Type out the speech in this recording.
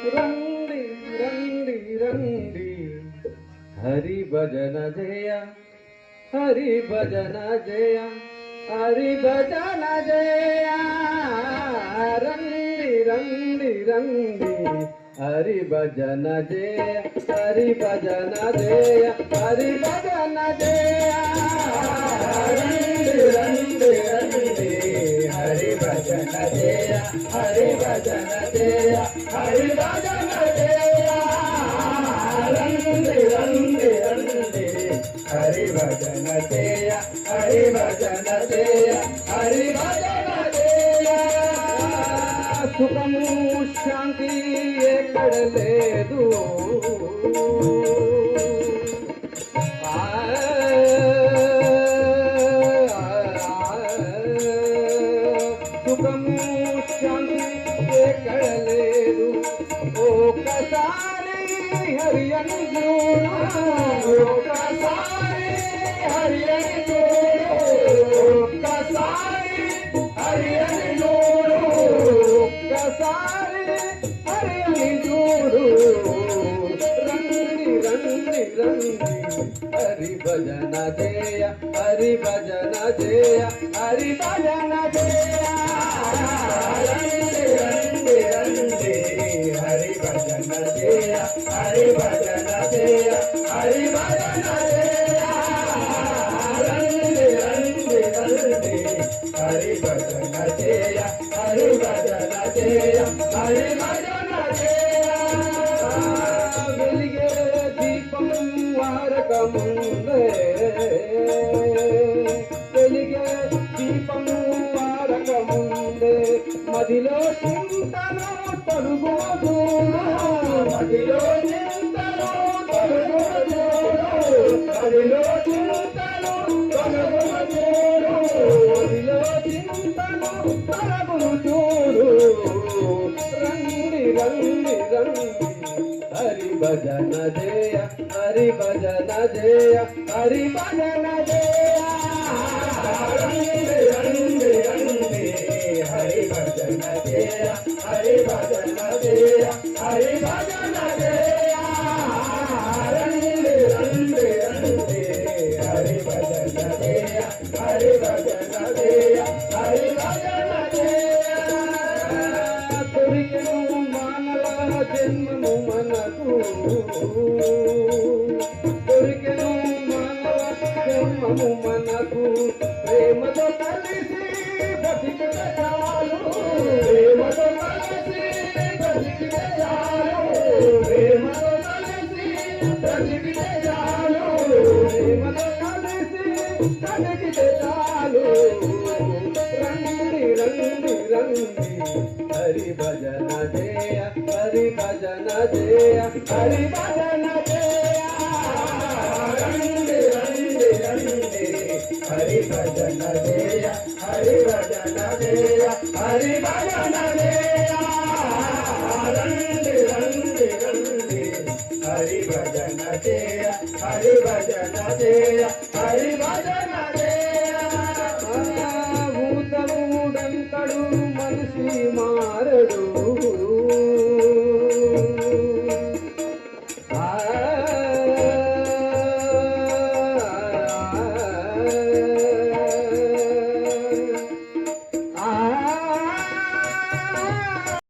రండి రండి రండి హరి భజన జయ హరి భజన జయ హరి భజన జయ రండి రండి రండి హరి భజన జయ హరి భజన జయ హరి భజన జయ రండి రండి రండి హరి భజన జయ హరి భజన జయ హరి భజన జయ రండి రండి రండి హరి భజన జయ హరి భజన జయ హరి భజన జయ సుఖము శాంతి ఎక్కడ లేదు సుఖము శాంతి ఎక్కడ లేదు ఒకసారి హరి అని చూడు ఒకసారి హరి అని చూడు ఒక్కసారి హరి అని చూడు ఒక్కసారి హరి అని చూడు రండి రండి రండి హరి భజన జయ హరి భజన జయ హరి భజన జయ రండి రండి రండి హరి భజన జయ హరి భజన జయ హరి భజన జయ రండి రండి రండి హరి భజన జయ హరి భజన జయ హరి భజన జయ వెలిగే దీపం వారకముందే వెలిగే దీపం వారకముందే మదిలో చింతను తొలుగు మదిలో చింతను తొలుగు మదిలో చింతను తొలుగు మదిలో చింతను తొలగు చూడు రండి రండి రండి హరి భజన జయ హరి భజన జయ హరి భజన జయ రండి రండి రండి హరి భజన జయ హరి భజన జయ హరి భజన జయ రండి రండి రండి హరి భజన జయ హరి భజన జయ హరి భజన జయ కొరికెను మానవ జన్మము మనకు కొరికెను మానవ జన్మము మనకు ప్రేమతో కలిసి బతికితే చాలు ప్రేమతో కలిసి బతికితే చాలు ప్రేమతో కలిసి బతికితే చాలు ప్రేమతో కలిసి బతికితే చాలు రండి రండి రండి హరి భజన జయ హరి భజన జయ హరి భజన జయ రండి రండి రండి హరి భజన జయ హరి భజన జయ హరి భజన జయ రండి రండి రండి హరి భజన జయ హరి భజన జయ హరి భజన